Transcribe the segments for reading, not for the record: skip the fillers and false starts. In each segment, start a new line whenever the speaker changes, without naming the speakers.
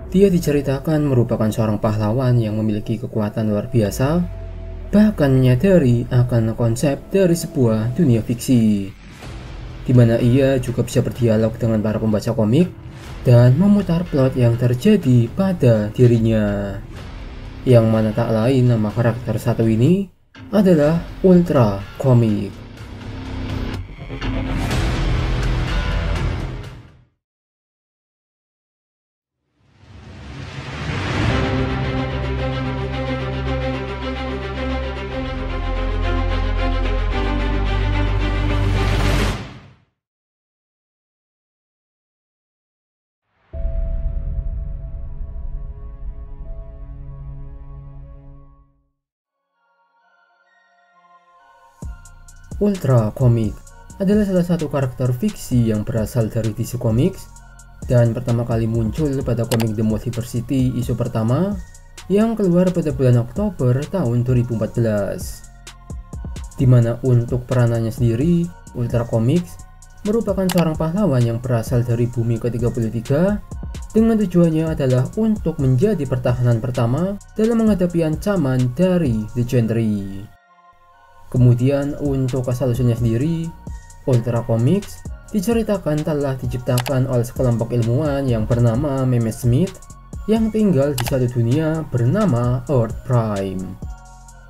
Dia diceritakan merupakan seorang pahlawan yang memiliki kekuatan luar biasa, bahkan menyadari akan konsep dari sebuah dunia fiksi, di mana ia juga bisa berdialog dengan para pembaca komik dan memutar plot yang terjadi pada dirinya. Yang mana tak lain nama karakter satu ini adalah Ultra Comic. Ultra Comic adalah salah satu karakter fiksi yang berasal dari DC Comics dan pertama kali muncul pada komik The Multiversity isu pertama yang keluar pada bulan Oktober tahun 2014. Dimana untuk peranannya sendiri, Ultra Comics merupakan seorang pahlawan yang berasal dari bumi ke-33 dengan tujuannya adalah untuk menjadi pertahanan pertama dalam menghadapi ancaman dari Legendary. Kemudian untuk asal-usulnya sendiri, Ultra Comics diceritakan telah diciptakan oleh sekelompok ilmuwan yang bernama Mehmet Smith yang tinggal di satu dunia bernama Earth Prime.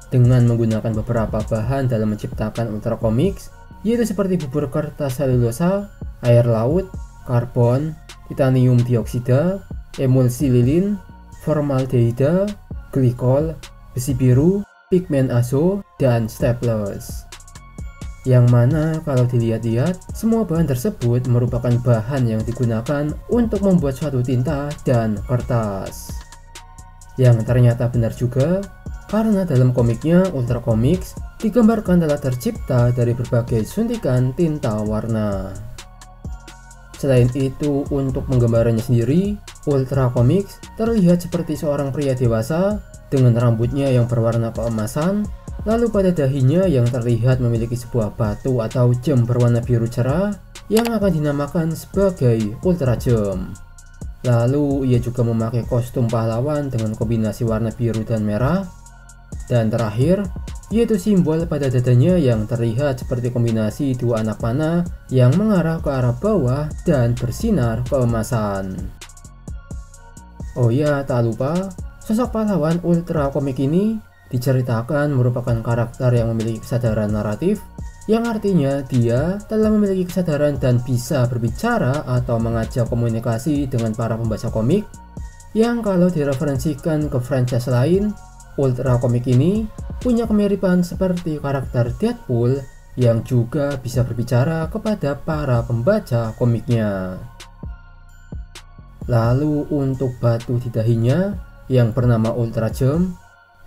Dengan menggunakan beberapa bahan dalam menciptakan Ultra Comics, yaitu seperti bubur kertas selulosa, air laut, karbon, titanium dioksida, emulsi lilin, formaldehida, glikol, besi biru, pigmen azo, dan staples. Yang mana kalau dilihat-lihat, semua bahan tersebut merupakan bahan yang digunakan untuk membuat suatu tinta dan kertas. Yang ternyata benar juga, karena dalam komiknya Ultra Comics digambarkan telah tercipta dari berbagai suntikan tinta warna. Selain itu, untuk penggambarannya sendiri, Ultra Comics terlihat seperti seorang pria dewasa dengan rambutnya yang berwarna keemasan, lalu pada dahinya yang terlihat memiliki sebuah batu atau gem berwarna biru cerah yang akan dinamakan sebagai Ultra Gem. Lalu ia juga memakai kostum pahlawan dengan kombinasi warna biru dan merah. Dan terakhir, yaitu simbol pada dadanya yang terlihat seperti kombinasi dua anak panah yang mengarah ke arah bawah dan bersinar keemasan. Oh ya, tak lupa, sosok pahlawan Ultra Comic ini diceritakan merupakan karakter yang memiliki kesadaran naratif, yang artinya dia telah memiliki kesadaran dan bisa berbicara atau mengajak komunikasi dengan para pembaca komik, yang kalau direferensikan ke franchise lain, Ultra Comic ini punya kemiripan seperti karakter Deadpool yang juga bisa berbicara kepada para pembaca komiknya. Lalu untuk batu di dahinya yang bernama Ultra Gem,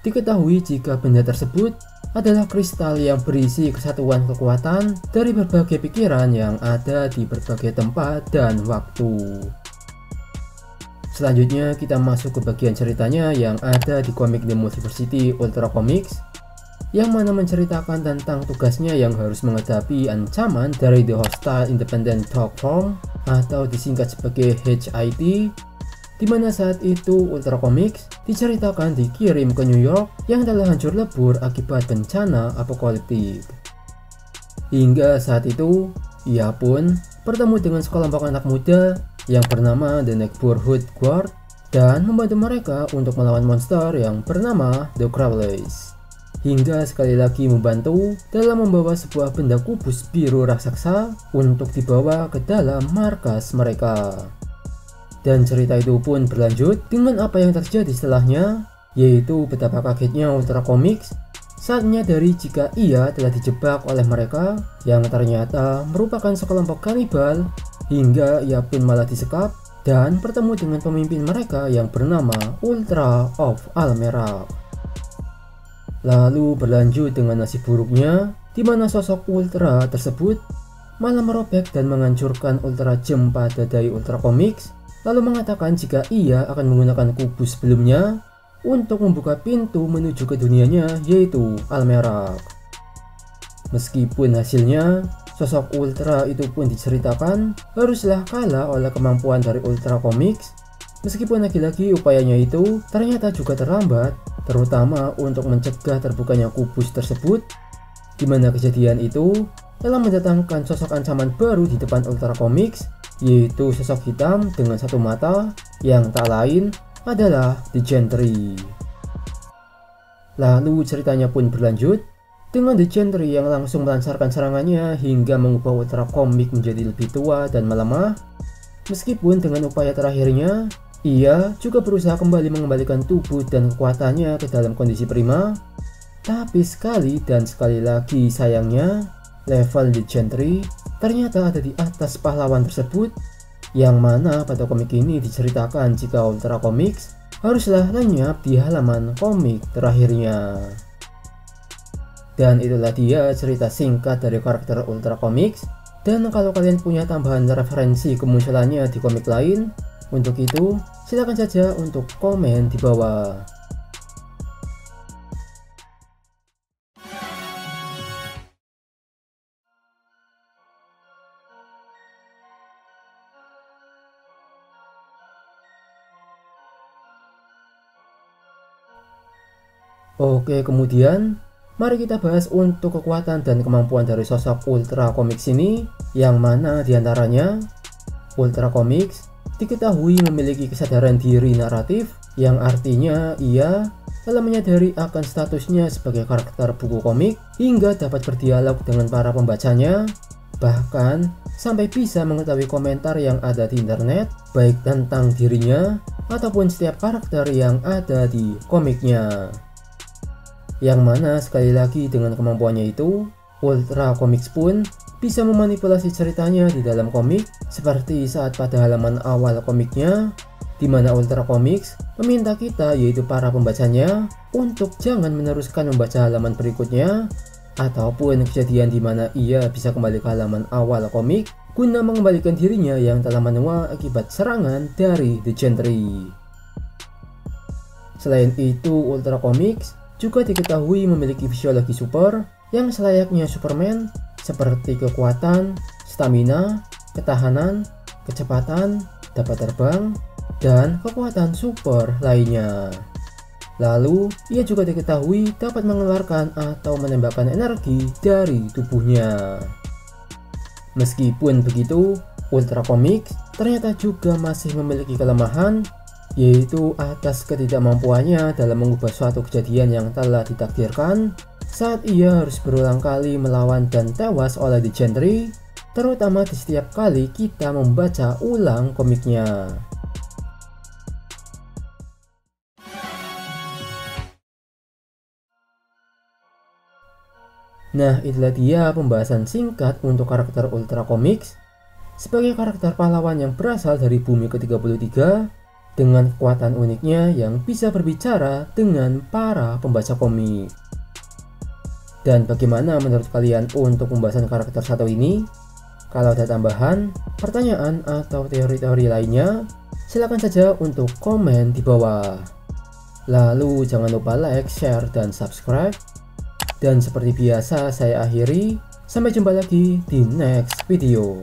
diketahui jika benda tersebut adalah kristal yang berisi kesatuan kekuatan dari berbagai pikiran yang ada di berbagai tempat dan waktu. Selanjutnya kita masuk ke bagian ceritanya yang ada di komik The Multiversity Ultra Comics, yang mana menceritakan tentang tugasnya yang harus menghadapi ancaman dari The Hostile Independent Thought Form atau disingkat sebagai HIT, di mana saat itu Ultra Comics diceritakan dikirim ke New York yang telah hancur lebur akibat bencana apokaliptik. Hingga saat itu, ia pun bertemu dengan sekelompok anak muda yang bernama The Neighborhood Guard dan membantu mereka untuk melawan monster yang bernama The Crawleys. Hingga sekali lagi membantu dalam membawa sebuah benda kubus biru raksasa untuk dibawa ke dalam markas mereka. Dan cerita itu pun berlanjut dengan apa yang terjadi setelahnya, yaitu betapa kagetnya Ultra Comics saat menyadari jika ia telah dijebak oleh mereka yang ternyata merupakan sekelompok kanibal, hingga ia pun malah disekap dan bertemu dengan pemimpin mereka yang bernama Ultra of Almera. Lalu berlanjut dengan nasib buruknya, di mana sosok Ultra tersebut malah merobek dan menghancurkan Ultra Gem pada dahi Ultra Comics, lalu mengatakan jika ia akan menggunakan kubus sebelumnya untuk membuka pintu menuju ke dunianya, yaitu Almera. Meskipun hasilnya, sosok Ultra itu pun diceritakan haruslah kalah oleh kemampuan dari Ultra Comics, Meskipun lagi-lagi upayanya itu ternyata juga terlambat, terutama untuk mencegah terbukanya kubus tersebut, di mana kejadian itu telah mendatangkan sosok ancaman baru di depan Ultra Comics, yaitu sosok hitam dengan satu mata yang tak lain adalah The Gentry. Lalu ceritanya pun berlanjut dengan The Gentry yang langsung melancarkan serangannya hingga mengubah Ultra Comics menjadi lebih tua dan melemah. Meskipun dengan upaya terakhirnya, ia juga berusaha kembali mengembalikan tubuh dan kekuatannya ke dalam kondisi prima. Tapi sekali dan sekali lagi sayangnya, level The Gentry ternyata ada di atas pahlawan tersebut, yang mana pada komik ini diceritakan jika Ultra Comics haruslah lenyap di halaman komik terakhirnya. Dan itulah dia cerita singkat dari karakter Ultra Comics. Dan kalau kalian punya tambahan referensi kemunculannya di komik lain, untuk itu silakan saja untuk komen di bawah. Oke, kemudian mari kita bahas untuk kekuatan dan kemampuan dari sosok Ultra Comics ini, yang mana diantaranya Ultra Comics diketahui memiliki kesadaran diri naratif, yang artinya ia telah menyadari akan statusnya sebagai karakter buku komik hingga dapat berdialog dengan para pembacanya, bahkan sampai bisa mengetahui komentar yang ada di internet baik tentang dirinya ataupun setiap karakter yang ada di komiknya. Yang mana sekali lagi dengan kemampuannya itu, Ultra Comics pun bisa memanipulasi ceritanya di dalam komik, seperti saat pada halaman awal komiknya, di mana Ultra Comics meminta kita, yaitu para pembacanya, untuk jangan meneruskan membaca halaman berikutnya, ataupun kejadian di mana ia bisa kembali ke halaman awal komik guna mengembalikan dirinya yang telah menua akibat serangan dari The Gentry. Selain itu, Ultra Comics juga diketahui memiliki fisiologi super yang selayaknya Superman, seperti kekuatan, stamina, ketahanan, kecepatan, dapat terbang, dan kekuatan super lainnya. Lalu, ia juga diketahui dapat mengeluarkan atau menembakkan energi dari tubuhnya. Meskipun begitu, Ultra Comics ternyata juga masih memiliki kelemahan, yaitu atas ketidakmampuannya dalam mengubah suatu kejadian yang telah ditakdirkan saat ia harus berulang kali melawan dan tewas oleh The Gentry, terutama di setiap kali kita membaca ulang komiknya. Nah, itulah dia pembahasan singkat untuk karakter Ultra Comics sebagai karakter pahlawan yang berasal dari bumi ke-33 dengan kekuatan uniknya yang bisa berbicara dengan para pembaca komik. Dan bagaimana menurut kalian untuk pembahasan karakter satu ini? Kalau ada tambahan, pertanyaan atau teori-teori lainnya, silakan saja untuk komen di bawah. Lalu jangan lupa like, share, dan subscribe. Dan seperti biasa saya akhiri, sampai jumpa lagi di next video.